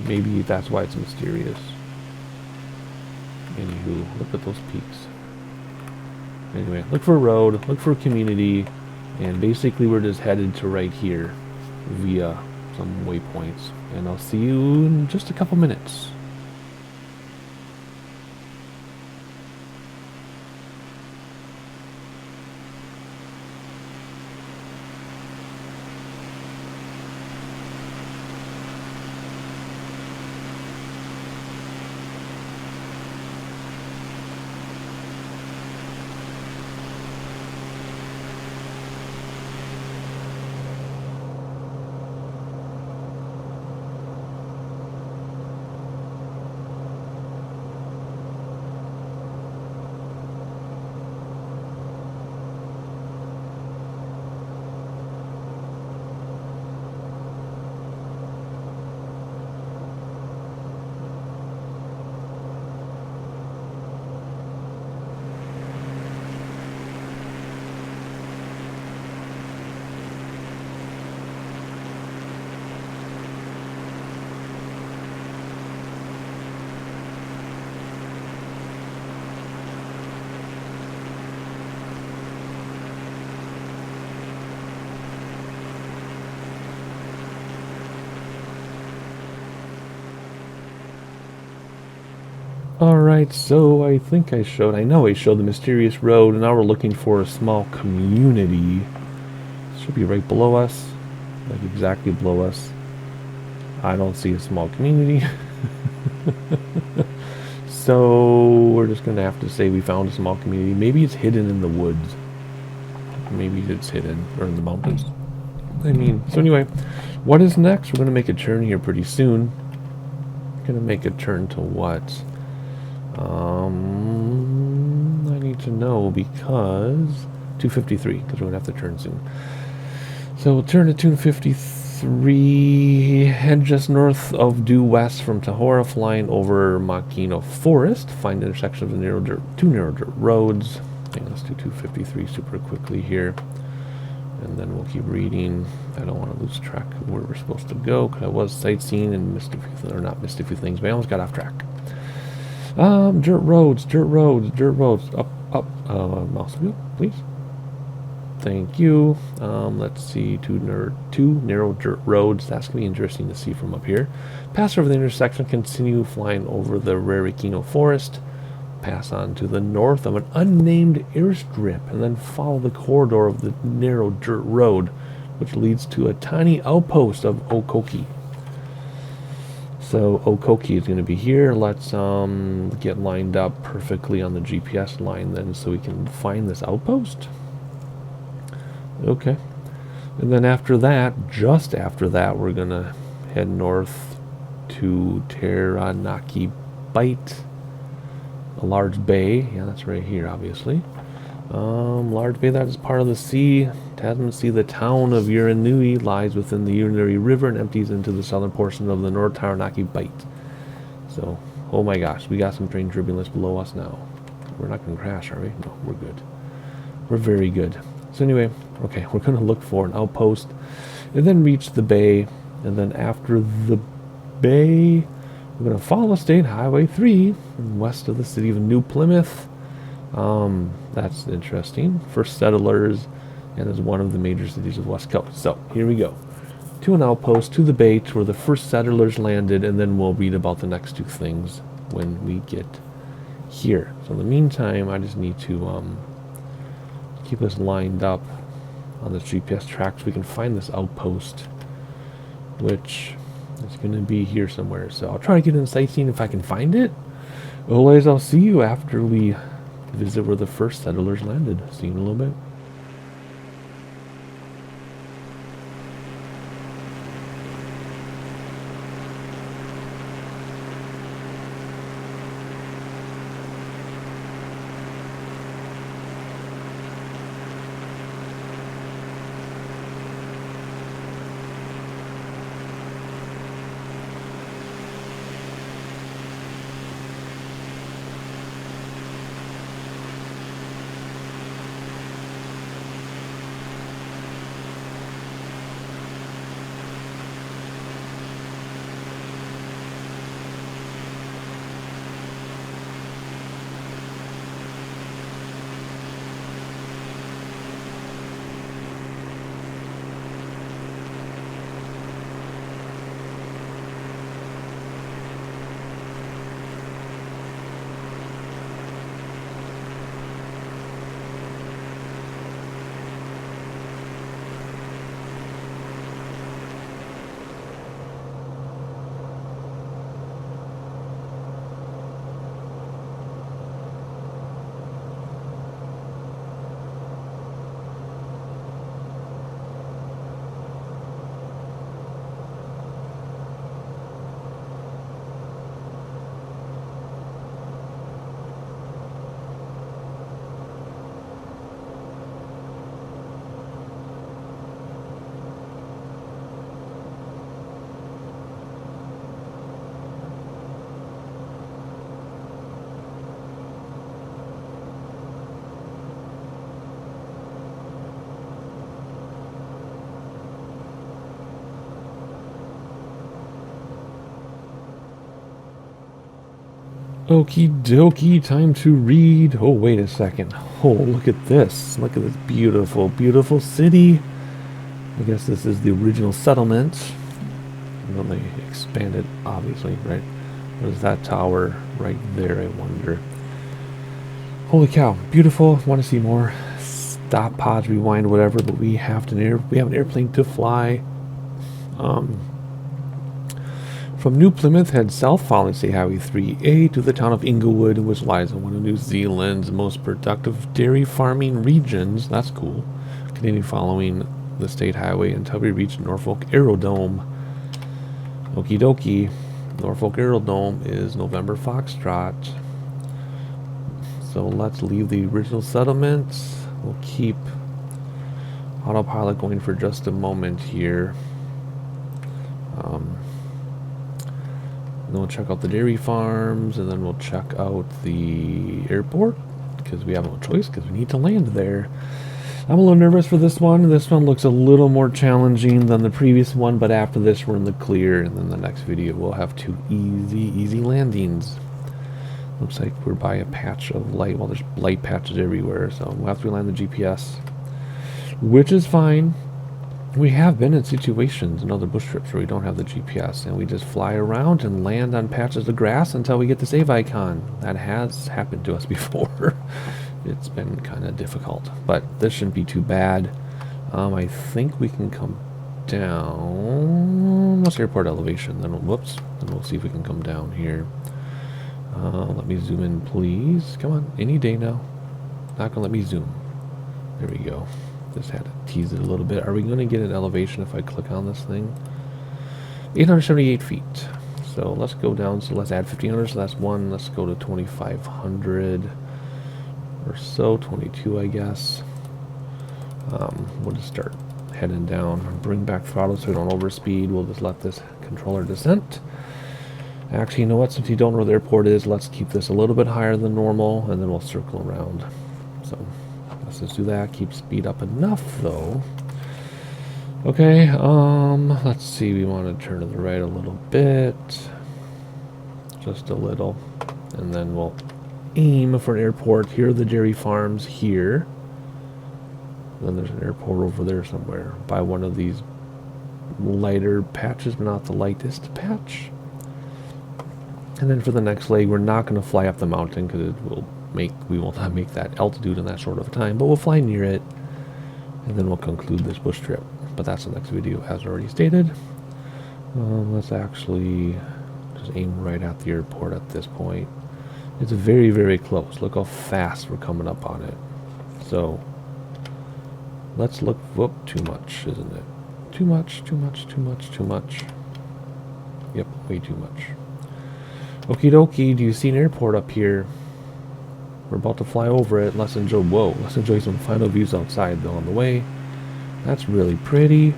Maybe that's why it's mysterious. Anywho, look at those peaks. Anyway, look for a road, look for a community, and basically we're just headed to right here via some waypoints. And I'll see you in just a couple minutes. Alright, so I think I know I showed the mysterious road, and now we're looking for a small community. It should be right below us. like exactly below us. I don't see a small community. So we're just going to have to say we found a small community. Maybe it's hidden in the woods. Maybe it's hidden, or in the mountains. I mean, so anyway, what is next? We're going to make a turn here pretty soon. Going to make a turn to what? I need to know because 253, because we're going to have to turn soon. So we'll turn to 253, head just north of due west from Tahora, flying over Makino Forest. Find the intersection of the two narrow dirt roads. Okay, let's do 253 super quickly here. And then we'll keep reading. I don't want to lose track of where we're supposed to go, because I was sightseeing and missed a few things, or not missed a few things, but I almost got off track. Dirt roads. Up, mouse wheel, please. Thank you. Let's see, two narrow dirt roads. That's going to be interesting to see from up here. Pass over the intersection, continue flying over the Rarikino Forest. Pass on to the north of an unnamed airstrip, and then follow the corridor of the narrow dirt road, which leads to a tiny outpost of Okoki. So Okoki is going to be here. Let's get lined up perfectly on the GPS line then, so we can find this outpost. Okay. And then after that, just after that, we're going to head north to Taranaki Bight. A large bay. Yeah, that's right here, obviously. Large bay that is part of the sea. Tasman Sea. The town of Uranui lies within the Uranui River and empties into the southern portion of the North Taranaki Bight. So, oh my gosh, we got some train turbulence below us now. We're not going to crash, are we? No, we're good. We're very good. So anyway, okay, we're going to look for an outpost and then reach the bay. And then after the bay, we're going to follow State Highway 3 west of the city of New Plymouth. That's interesting. First settlers, and is one of the major cities of the West Coast. So here we go. To an outpost, to the bay, to where the first settlers landed, and then we'll read about the next two things when we get here. So in the meantime, I just need to keep us lined up on the GPS track so we can find this outpost, which is going to be here somewhere. So I'll try to get in sightseeing if I can find it. Otherwise, I'll see you after we visit where the first settlers landed. See you in a little bit. Okie dokie, time to read. Oh, wait a second. Oh, look at this. Look at this beautiful, beautiful city. I guess this is the original settlement. And then they expanded, obviously, right? What is that tower right there, I wonder? Holy cow, beautiful. Want to see more? Stop, pause, rewind, whatever, but we have an airplane to fly. From New Plymouth, head south following State Highway 3A to the town of Inglewood, which lies in one of New Zealand's most productive dairy farming regions. That's cool. Continue following the state highway until we reach Norfolk Aerodrome. Okie dokie. Norfolk Aerodrome is November Foxtrot. So let's leave the original settlements. We'll keep autopilot going for just a moment here. Then we'll check out the dairy farms, and then we'll check out the airport, because we have no choice, because we need to land there. I'm a little nervous for this one. This one looks a little more challenging than the previous one, but after this we're in the clear, and then the next video we'll have 2 easy landings. Looks like we're by a patch of light. Well, there's light patches everywhere, so we'll have to land the GPS, which is fine. We have been in situations in other bush trips where we don't have the GPS, and we just fly around and land on patches of grass until we get the save icon. That has happened to us before. It's been kind of difficult, but this shouldn't be too bad. I think we can come down. Let's airport elevation, then whoops, then we'll see if we can come down here. Let me zoom in, please. Come on, any day now. Not gonna let me zoom. There we go. Just had to tease it a little bit. Are we going to get an elevation if I click on this thing? 878 feet. So let's go down. So let's add 1500. So that's 1. Let's go to 2500 or so. 22, I guess. We'll just start heading down. Bring back throttle so we don't overspeed. We'll just let this controller descent. Actually, you know what? Since you don't know where the airport is, let's keep this a little bit higher than normal, and then we'll circle around. So let's just do that. Keep speed up enough, though. Okay, let's see. We want to turn to the right a little bit. Just a little. And then we'll aim for an airport. Here are the dairy farms here. Then there's an airport over there somewhere by one of these lighter patches, but not the lightest patch. And then for the next leg, we're not going to fly up the mountain because we will not make that altitude in that short of a time, but we'll fly near it, and then we'll conclude this bush trip. But that's the next video, as already stated. Let's actually just aim right at the airport at this point. It's very, very close. Look how fast we're coming up on it. So let's look. Whoop, too much, isn't it? Too much, too much, too much, too much. Yep, way too much. Okie dokie, do you see an airport up here? We're about to fly over it. Let's enjoy, whoa, let's enjoy some final views outside though on the way. That's really pretty,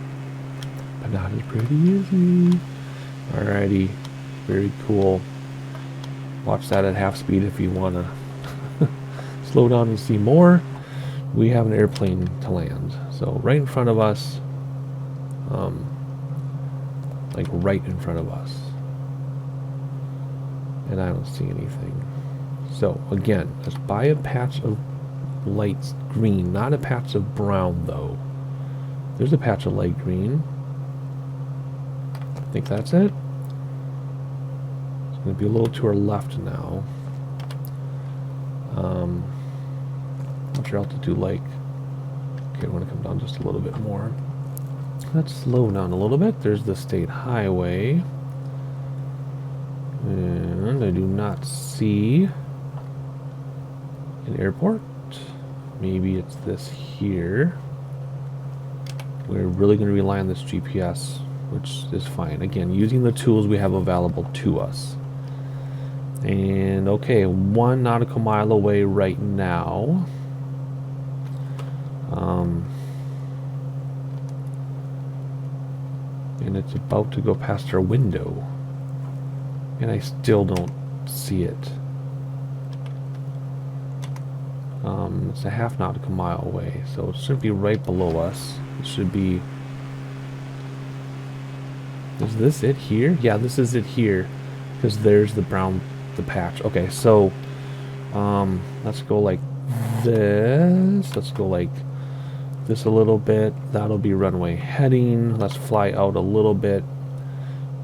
but not as pretty as me. Alrighty, very cool. Watch that at half speed if you want to slow down and see more. We have an airplane to land. So right in front of us, like right in front of us. And I don't see anything. So again, let's buy a patch of light green, not a patch of brown though. There's a patch of light green. I think that's it. It's going to be a little to our left now. What's your altitude like? Okay, I want to come down just a little bit more. Let's slow down a little bit. There's the state highway. And I do not see an airport. Maybe it's this here. We're really going to rely on this GPS, which is fine. Again, using the tools we have available to us. And okay, 1 nautical mile away right now. And it's about to go past our window. And I still don't see it. It's a half nautical mile away, so it should be right below us. It should be... Is this it here? Yeah, this is it here. Because there's the brown, the patch. Okay, so let's go like this. Let's go like this a little bit. That'll be runway heading. Let's fly out a little bit.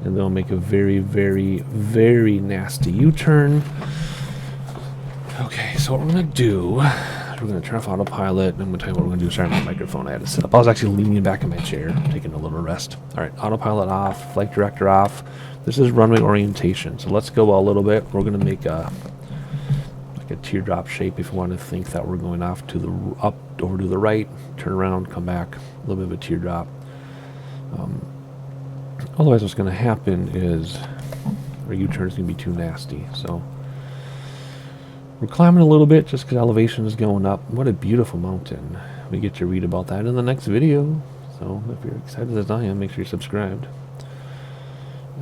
And they'll make a very, very, very nasty U-turn. Okay, so what we're going to do, we're going to turn off autopilot, and I'm going to tell you what we're going to do. Sorry, my microphone, I had to sit up. I was actually leaning back in my chair, taking a little rest. All right, autopilot off, flight director off. This is runway orientation, so let's go a little bit. We're going to make a teardrop shape if you want to think that we're going off to the up, over to the right, turn around, come back, a little bit of a teardrop. Otherwise, what's going to happen is our U-turn is going to be too nasty. So we're climbing a little bit just because elevation is going up. What a beautiful mountain. We get to read about that in the next video. So if you're excited as I am, make sure you're subscribed.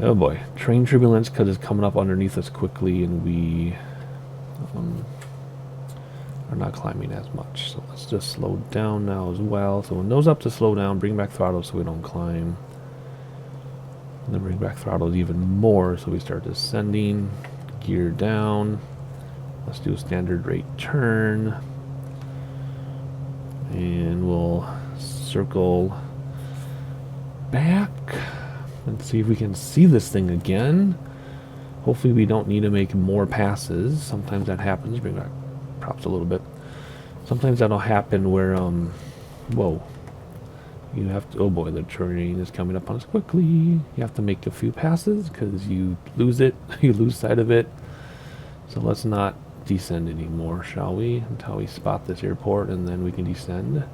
Oh boy, train turbulence because it's coming up underneath us quickly, and we are not climbing as much. So let's just slow down now as well. So when nose up to slow down, bring back throttle so we don't climb. And then bring back throttle even more so we start descending. Gear down. Let's do a standard rate turn. And we'll circle back and see if we can see this thing again. Hopefully we don't need to make more passes. Sometimes that happens. Bring back props a little bit. Sometimes that'll happen where, whoa. You have to, oh boy, the terrain is coming up on us quickly. You have to make a few passes because you lose it. You lose sight of it. So let's not descend anymore, shall we? Until we spot this airport, and then we can descend.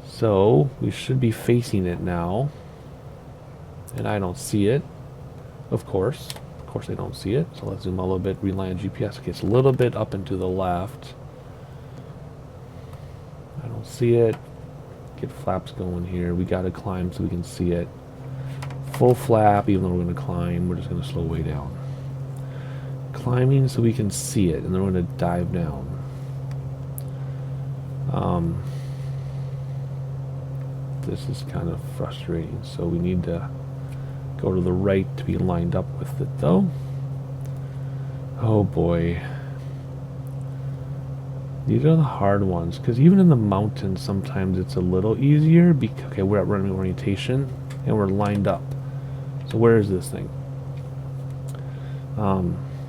So we should be facing it now. And I don't see it. Of course I don't see it. So let's zoom a little bit, rely on GPS. Okay, it's a little bit up and to the left. I don't see it. Get flaps going here. We gotta climb so we can see it. Full flap, even though we're gonna climb, we're just gonna slow way down. Climbing so we can see it, and then we're gonna dive down. This is kind of frustrating, so we need to go to the right to be lined up with it, though. Oh boy. These are the hard ones, because even in the mountains, sometimes it's a little easier. Okay, we're at runway orientation, and we're lined up. So where is this thing?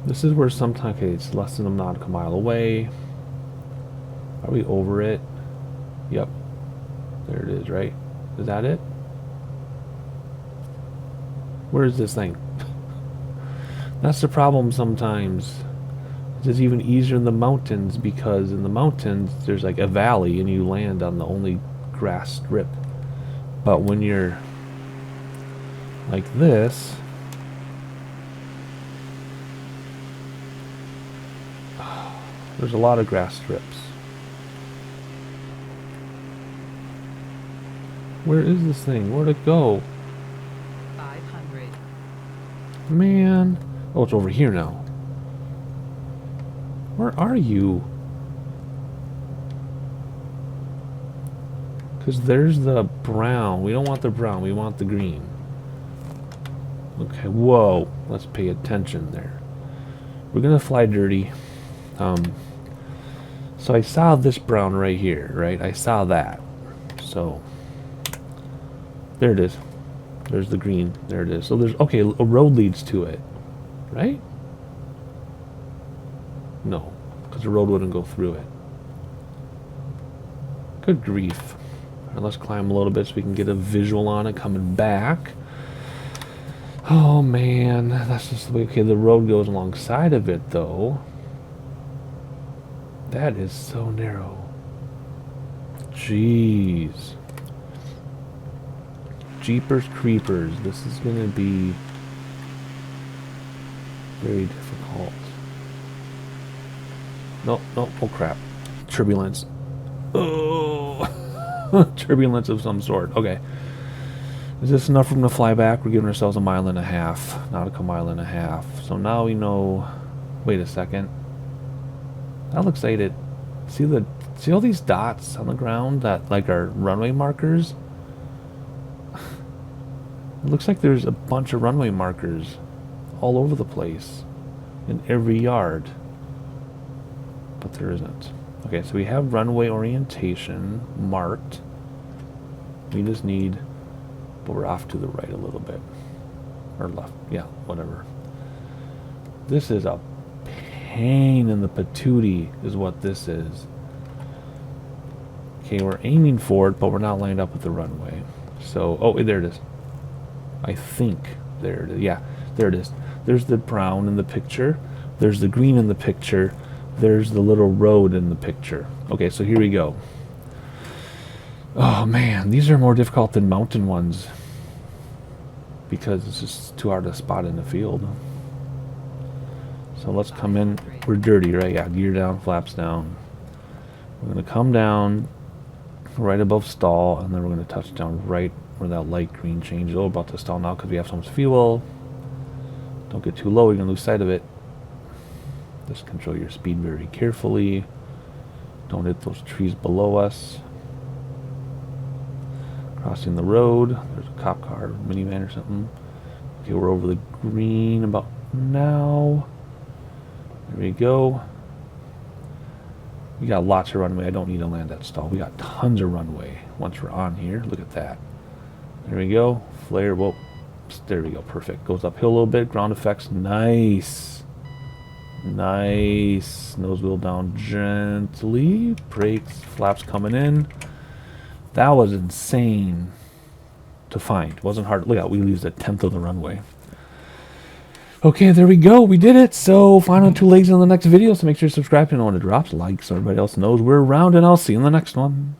This is where sometimes, okay, it's less than a nautical mile away. Are we over it? Yep. There it is, right? Is that it? Where is this thing? That's the problem sometimes. It's even easier in the mountains, because in the mountains there's like a valley and you land on the only grass strip. But when you're like this, there's a lot of grass strips. Where is this thing? Where'd it go? 500. Man. Oh, it's over here now. Where are you? Because there's the brown. We don't want the brown. We want the green. Okay, whoa. Let's pay attention there. We're going to fly dirty. So I saw this brown right here, right? I saw that. So there it is. There's the green. There it is. So there's, okay, a road leads to it, right? No, because the road wouldn't go through it. Good grief. Right, let's climb a little bit so we can get a visual on it coming back. Oh man, that's just the way. Okay, the road goes alongside of it though. That is so narrow. Jeez. Jeepers creepers. This is going to be very difficult. No, no, oh crap. Turbulence. Oh, turbulence of some sort. Okay. Is this enough room to fly back? We're giving ourselves a mile and a half. Nautical mile and a half. So now we know. Wait a second. That looks like it. See all these dots on the ground that like are runway markers? It looks like there's a bunch of runway markers all over the place in every yard. But there isn't. Okay, so we have runway orientation marked. We just need, but we're off to the right a little bit. Or left, yeah, whatever. This is a pain in the patootie is what this is. Okay, we're aiming for it, but we're not lined up with the runway. So, oh, there it is. I think there it is. Yeah, there it is. There's the brown in the picture. There's the green in the picture. There's the little road in the picture. Okay, so here we go. Oh man, these are more difficult than mountain ones because it's just too hard to spot in the field. So let's come in. We're dirty, right? Yeah, gear down, flaps down. We're going to come down right above stall, and then we're going to touch down right where that light green changes. Oh, about to stall now because we have so much fuel. Don't get too low, you're going to lose sight of it. Just control your speed very carefully. Don't hit those trees below us. Crossing the road. There's a cop car, minivan or something. Okay, we're over the green about now. There we go. We got lots of runway. I don't need to land that stall. We got tons of runway once we're on here. Look at that. There we go. Flare. Whoa. There we go. Perfect. Goes uphill a little bit. Ground effects. Nice. Nice. Nose wheel down gently. Brakes. Flaps coming in. That was insane to find. It wasn't hard. Look out. We lose a tenth of the runway. Okay, there we go. We did it. So, final 2 legs in the next video. So make sure you subscribe to know when it drops. Like so everybody else knows we're around. And I'll see you in the next one.